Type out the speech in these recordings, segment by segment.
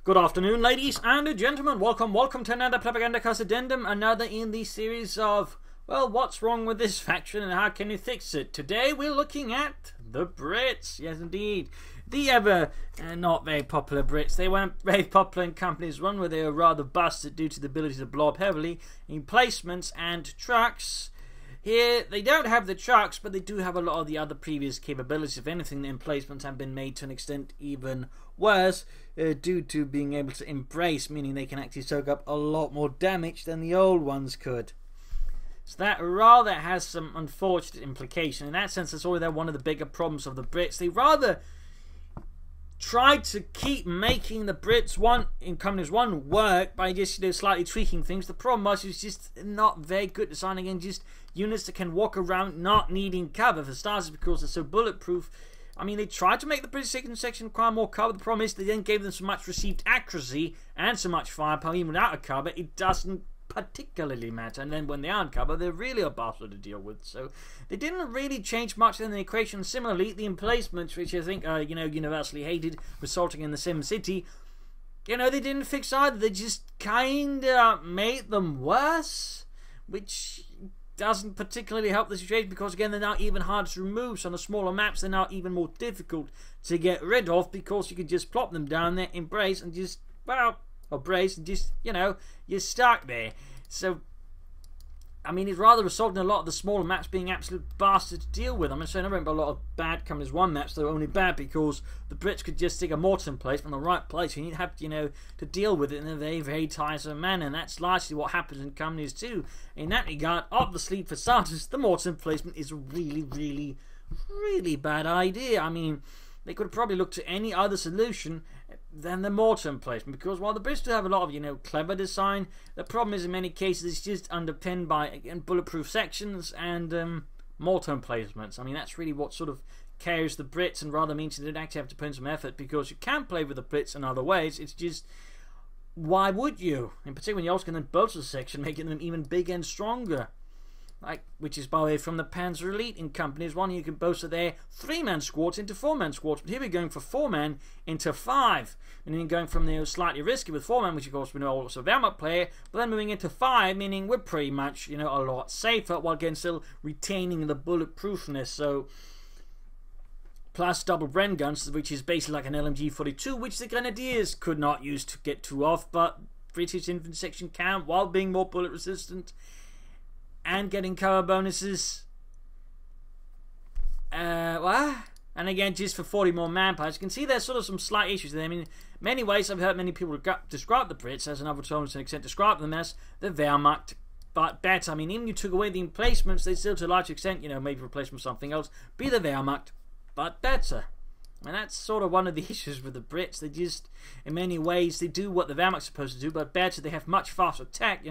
Good afternoon, ladies and gentlemen. Welcome to another Propagandacast Addendum, another in the series of, well, what's wrong with this faction and how can you fix it? Today we're looking at the Brits. Yes, indeed. The ever not very popular Brits. They weren't very popular in Companies 1, where they were rather busted due to the ability to blow up heavily in placements and trucks. Here, they don't have the trucks, but they do have a lot of the other previous capabilities. If anything, the emplacements have been made to an extent even worse due to being able to embrace, meaning they can actually soak up a lot more damage than the old ones could. So that rather has some unfortunate implication. In that sense, that's always one of the bigger problems of the Brits. They rather tried to keep making the Brits in Companies 1 work by just slightly tweaking things. The problem was it was just not very good designing and just units that can walk around not needing cover. For starters, because they're so bulletproof. I mean, they tried to make the British second section require more cover. The problem is they then gave them so much received accuracy and so much firepower, even without a cover, it doesn't particularly matter. And then when they aren't covered, they're really a bastard to deal with. So they didn't really change much in the equation. Similarly, the emplacements, which I think are universally hated, resulting in the Sim City, they didn't fix either. They just kinda made them worse, which doesn't particularly help the situation, because again they're now even harder to remove. So on the smaller maps they're now even more difficult to get rid of, because you can just plop them down there, embrace, and just, well, or brace, and just, you're stuck there. So I mean, it's rather resulting in a lot of the smaller maps being absolute bastards to deal with. I'm going to say I remember a lot of bad Companies 1 maps that were only bad because the Brits could just stick a mortar in place from the right place, and you'd have to, to deal with it in a very, very tiresome manner. And that's largely what happens in Companies 2. In that regard, obviously, for starters, the mortar emplacement is a really, really, really bad idea. I mean, they could probably look to any other solution than the mortar emplacement, because while the Brits do have a lot of clever design, the problem is in many cases it's just underpinned by, again, bulletproof sections and mortar emplacements. I mean, that's really what sort of carries the Brits, and rather means they don't actually have to put in some effort, because you can play with the Brits in other ways. It's just, why would you? In particular when you also can then bolster the section, making them even bigger and stronger. Which is, by the way, from the Panzer Elite in Companies 1. You can bolster their 3-man squads into 4-man squads, but here we're going for 4-man into 5, and then going from the slightly risky with 4-man, which of course we know also a Wehrmacht player, but then moving into 5, meaning we're pretty much a lot safer, while again still retaining the bulletproofness. So plus double Bren guns, which is basically like an LMG-42, which the Grenadiers could not use to get too off, but British infantry section can, while being more bullet resistant and getting cover bonuses. And again, just for 40 more manpower. As you can see, there's sort of some slight issues there. I mean, in many ways, I've heard many people describe the Brits, as another to an extent describe them as the Wehrmacht, but better. I mean, even if you took away the emplacements, they still to a large extent, maybe replace them with something else, be the Wehrmacht, but better. And that's sort of one of the issues with the Brits. They just, in many ways, they do what the Wehrmacht's supposed to do, but better. They have much faster attack.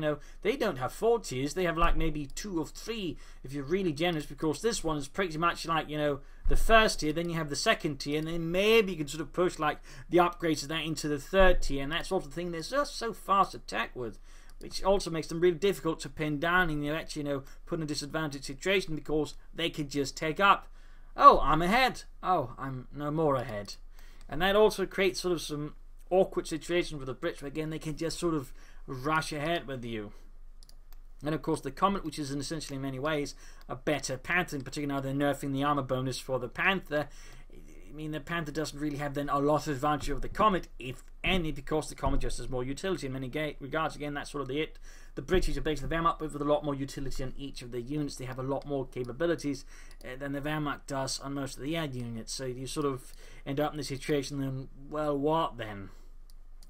They don't have 4 tiers. They have like maybe 2 or 3 if you're really generous, because this one is pretty much like, the first tier, then you have the second tier, and then maybe you can sort of push like the upgrades of that into the 3rd tier, and that sort of thing. They're just so fast attack with, which also makes them really difficult to pin down and actually, put in a disadvantaged situation, because they could just take up. Oh, I'm ahead. Oh, I'm no more ahead. And that also creates sort of some awkward situations with the Brits, where again they can just sort of rush ahead with you. And of course the Comet, which is essentially in many ways a better Panther, in particular now they're nerfing the armor bonus for the Panther. I mean, the Panther doesn't really have then a lot of advantage of the Comet, if any, because the Comet just has more utility in many regards. Again, that's sort of it. The British are basically the Wehrmacht, but with a lot more utility on each of the units. They have a lot more capabilities than the Wehrmacht does on most of the air units. So you sort of end up in the situation, then, well, what then?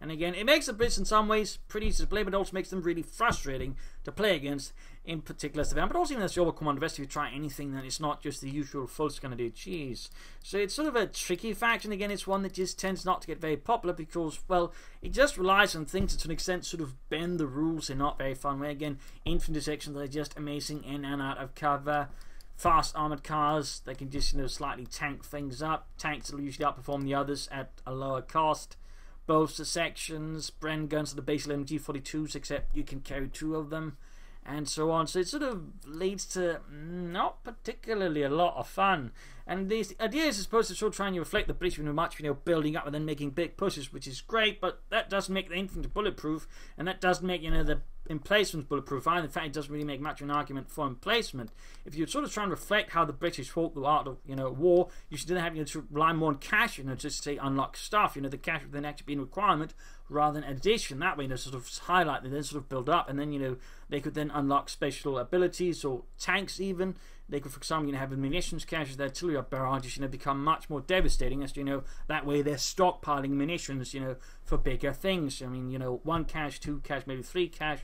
And again, it makes the Brits in some ways pretty easy to play, but it also makes them really frustrating to play against, in particular as the Wehrmacht, but also even as the Overcommand Commander Vest. If you try anything, then it's not just the usual full Scandinavian cheese. So it's sort of a tricky faction. Again, it's one that just tends not to get very popular, because, well, it just relies on things that to an extent sort of bend the rules in not very fun way. Again, infantry sections are just amazing in and out of cover. Fast armored cars, they can just slightly tank things up. Tanks will usually outperform the others at a lower cost. Bolster sections, Bren guns are the basic MG-42s, except you can carry 2 of them. and so on. So it sort of leads to not particularly a lot of fun. And the idea is supposed to sort of try and reflect the British much, building up and then making big pushes, which is great, but that doesn't make the infantry bulletproof, and that doesn't make, the emplacements bulletproof either. In fact, it doesn't really make much of an argument for emplacement. If you're sort of trying to reflect how the British fought the art of, war, you should then have, to rely more on cash, just to say unlock stuff, the cash would then actually be a requirement rather than addition. That way, sort of highlight, they then sort of build up, and then, they could then unlock special abilities or tanks even. They could, for example, have munitions caches, their artillery barrages, become much more devastating as, that way they're stockpiling munitions, for bigger things. I mean, 1 cache, 2 cache, maybe 3 cache,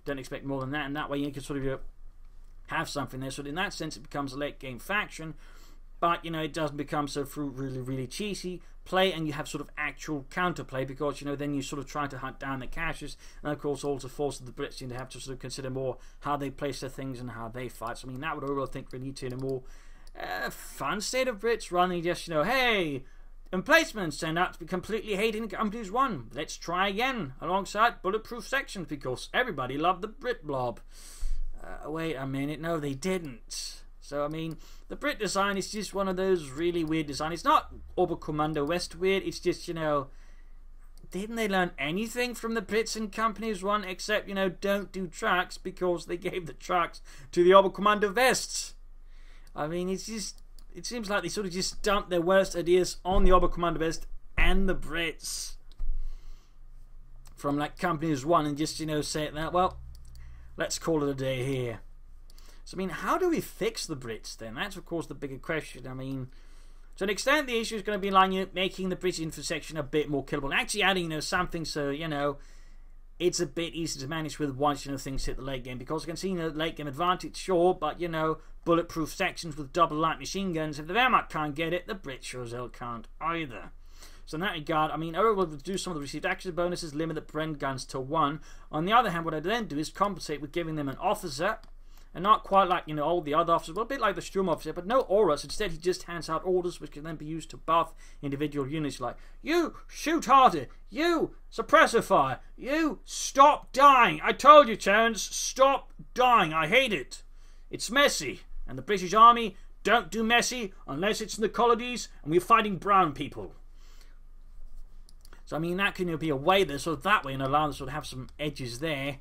don't expect more than that, and that way you can sort of have something there. So in that sense, it becomes a late game faction, but, it doesn't become so through really, really cheesy play, and you have sort of actual counterplay, because, then you sort of try to hunt down the caches, and of course also forces the Brits to have to sort of consider more how they place their things and how they fight. So I mean, that would overall, I think, really lead to a more fun state of Brits, rather than just, hey, emplacements turned out to be completely hating companies won. Let's try again, alongside bulletproof sections, because everybody loved the Brit blob. Wait a minute, no they didn't. So, I mean, the Brit design is just one of those really weird designs. It's not Oberkommando West weird. It's just, didn't they learn anything from the Brits in Companies 1 except, don't do trucks, because they gave the trucks to the Oberkommando Wests? I mean, it seems like they sort of just dumped their worst ideas on the Oberkommando West and the Brits from, like, Companies 1 and just, say that, well, let's call it a day here. So, I mean, how do we fix the Brits then? That's, of course, the bigger question. I mean, to an extent, the issue is going to be like, making the British infantry section a bit more killable. And actually adding, something so, it's a bit easier to manage with once, things hit the late game. Because I can see, late game advantage, sure, but, bulletproof sections with double light machine guns. If the Wehrmacht can't get it, the Brits sure as hell can't either. So in that regard, I mean, I will do some of the received action bonuses, limit the Bren guns to 1. On the other hand, what I then do is compensate with giving them an officer. And not quite like, all the other officers, well, a bit like the Sturm officer, but no auras. Instead, he just hands out orders which can then be used to buff individual units, like, you shoot harder, you suppressor fire, you stop dying. I told you, Terrence, stop dying. I hate it. It's messy. And the British Army don't do messy unless it's in the colonies and we're fighting brown people. So, I mean, that can be a way there, sort of that way, and allow them to sort of have some edges there,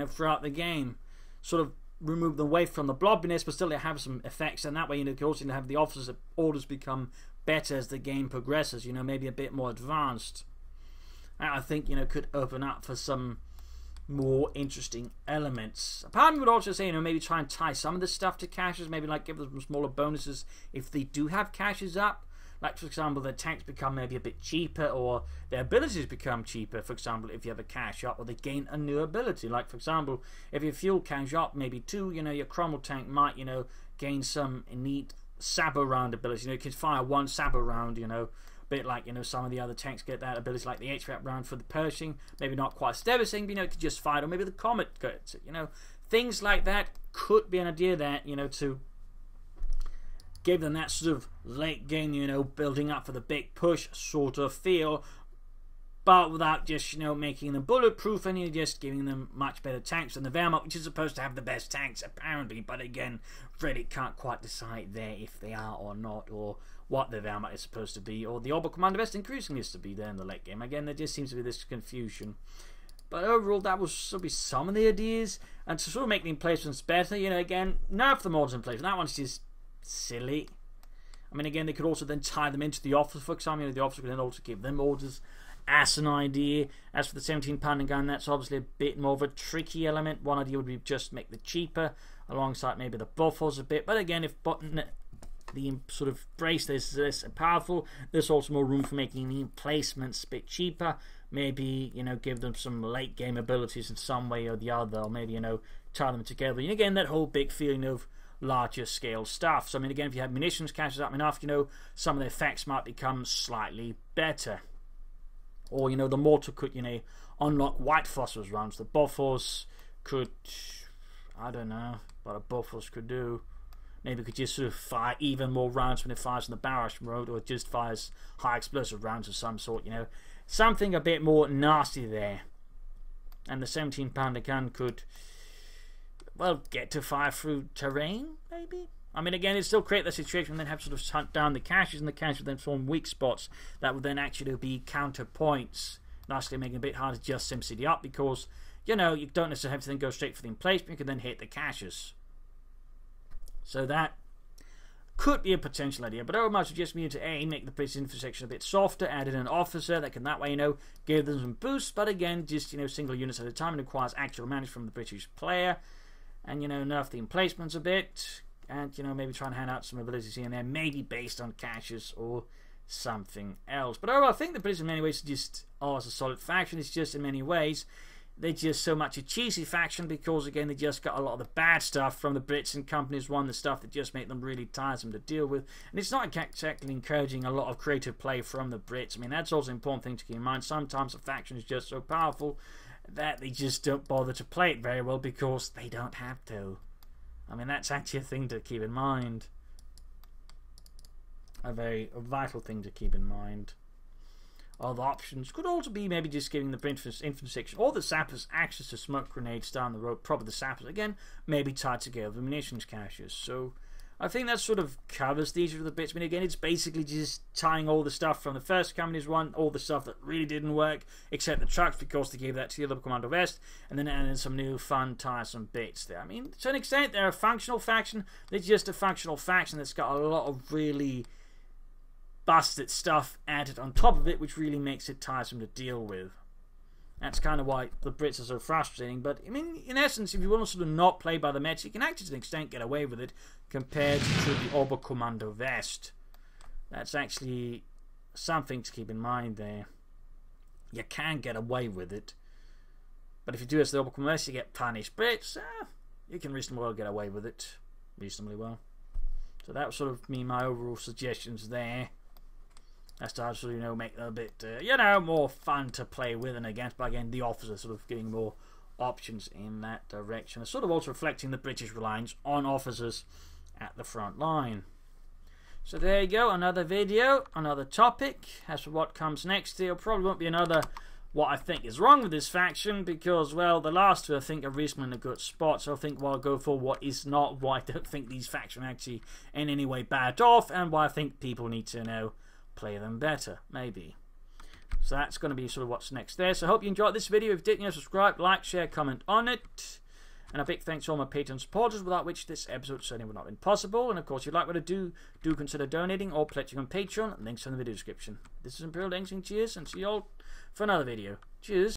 throughout the game. Sort of remove them away from the blobbiness, but still they have some effects, and that way, you can also have the officers' orders become better as the game progresses, maybe a bit more advanced. That, I think, could open up for some more interesting elements. A part of me would also say, maybe try and tie some of this stuff to caches, maybe like give them smaller bonuses if they do have caches up. Like, for example, their tanks become maybe a bit cheaper, or their abilities become cheaper, for example, if you have a cache up, or they gain a new ability. Like, for example, if your fuel cache up maybe 2, your Cromwell tank might, gain some neat saber round ability. You can fire 1 saber round, a bit like, some of the other tanks get that ability, like the HVAC round for the Pershing. Maybe not quite as devastating, but, it could just fire it, or maybe the Comet gets it, Things like that could be an idea that, to give them that sort of late game, building up for the big push sort of feel, but without just, making them bulletproof, and you're just giving them much better tanks than the Wehrmacht, which is supposed to have the best tanks, apparently, but again, really can't quite decide there if they are or not, or what the Wehrmacht is supposed to be, or the Oberkommando West increasingly is to be there in the late game. Again, there just seems to be this confusion. But overall, that was sort of some of the ideas, and to sort of make the emplacements better, again, nerf the mods in place. That one's just silly. I mean, again, they could also then tie them into the officer, for example. The officer could then also give them orders as an idea. As for the 17-pounder gun, that's obviously a bit more of a tricky element. One idea would be just make the cheaper, alongside maybe the buffers a bit. But again, if the sort of brace is less powerful, there's also more room for making the emplacements a bit cheaper. Maybe, give them some late game abilities in some way or the other, or maybe, tie them together. And again, that whole big feeling of larger scale stuff. So I mean, again, if you have munitions caches up enough, some of the effects might become slightly better. Or, the mortar could, unlock white phosphorus rounds. The buffers could, I don't know what a buffers could do. Maybe it could just sort of fire even more rounds when it fires in the barrage mode, or it just fires high explosive rounds of some sort, Something a bit more nasty there. And the 17-pounder gun could well, get to fire through terrain, maybe? I mean, again, it still create the situation and then have to sort of hunt down the caches, and the caches would then form weak spots that would then actually be counterpoints, lastly making it a bit harder to just SimCity up because, you know, you don't necessarily have to then go straight for the emplacement, you can then hit the caches. So that could be a potential idea, but I would suggest me to A, make the British infrasection a bit softer, add in an officer that can that way, you know, give them some boosts, but again, just, you know, single units at a time, and requires actual management from the British player, and, you know, nerf the emplacements a bit, and, you know, maybe try and hand out some abilities here and there, maybe based on caches or something else. But overall, I think the British in many ways just are as a solid faction. It's just in many ways they're just so much a cheesy faction because, again, they just got a lot of the bad stuff from the Brits and companies one, the stuff that just make them really tiresome to deal with. And it's not exactly encouraging a lot of creative play from the Brits. I mean, that's also an important thing to keep in mind. Sometimes a faction is just so powerful that they just don't bother to play it very well because they don't have to. I mean, that's actually a thing to keep in mind. A vital thing to keep in mind. Other options could also be maybe just giving the infantry section or the sappers access to smoke grenades down the road. Probably the sappers, again, maybe tied together with munitions caches. So I think that sort of covers the issue of the bits. I mean, again, it's basically just tying all the stuff from the first company's one, all the stuff that really didn't work, except the trucks because they gave that to the other Commando West, and then adding some new fun, tiresome bits there. I mean, to an extent, they're a functional faction. They're just a functional faction that's got a lot of really busted stuff added on top of it, which really makes it tiresome to deal with. That's kind of why the Brits are so frustrating. But I mean, in essence, if you want to sort of not play by the meta, you can actually to an extent get away with it compared to the Oberkommando West. That's actually something to keep in mind there. You can get away with it, but if you do as the Oberkommando West, you get punished. Brits, you can reasonably well get away with it, reasonably well. So that would sort of mean my overall suggestions there. As to actually, you know, make them a bit, you know, more fun to play with and against. But again, the officers sort of getting more options in that direction. It's sort of also reflecting the British reliance on officers at the front line. So there you go, another video, another topic. As for what comes next, there probably won't be another what I think is wrong with this faction because, well, the last two I think are reasonably in a good spot. So I think I'll go for what is not, why I don't think these factions are actually in any way bad off, and why I think people need to know play them better, maybe. So that's going to be sort of what's next there. So I hope you enjoyed this video. If you did, you know, subscribe, like, share, comment on it. And a big thanks to all my Patreon supporters, without which this episode certainly would not have been possible. And of course, if you'd like what I do consider donating or pledging on Patreon. Links in the video description. This is Imperial Dancing. Cheers, and see you all for another video. Cheers.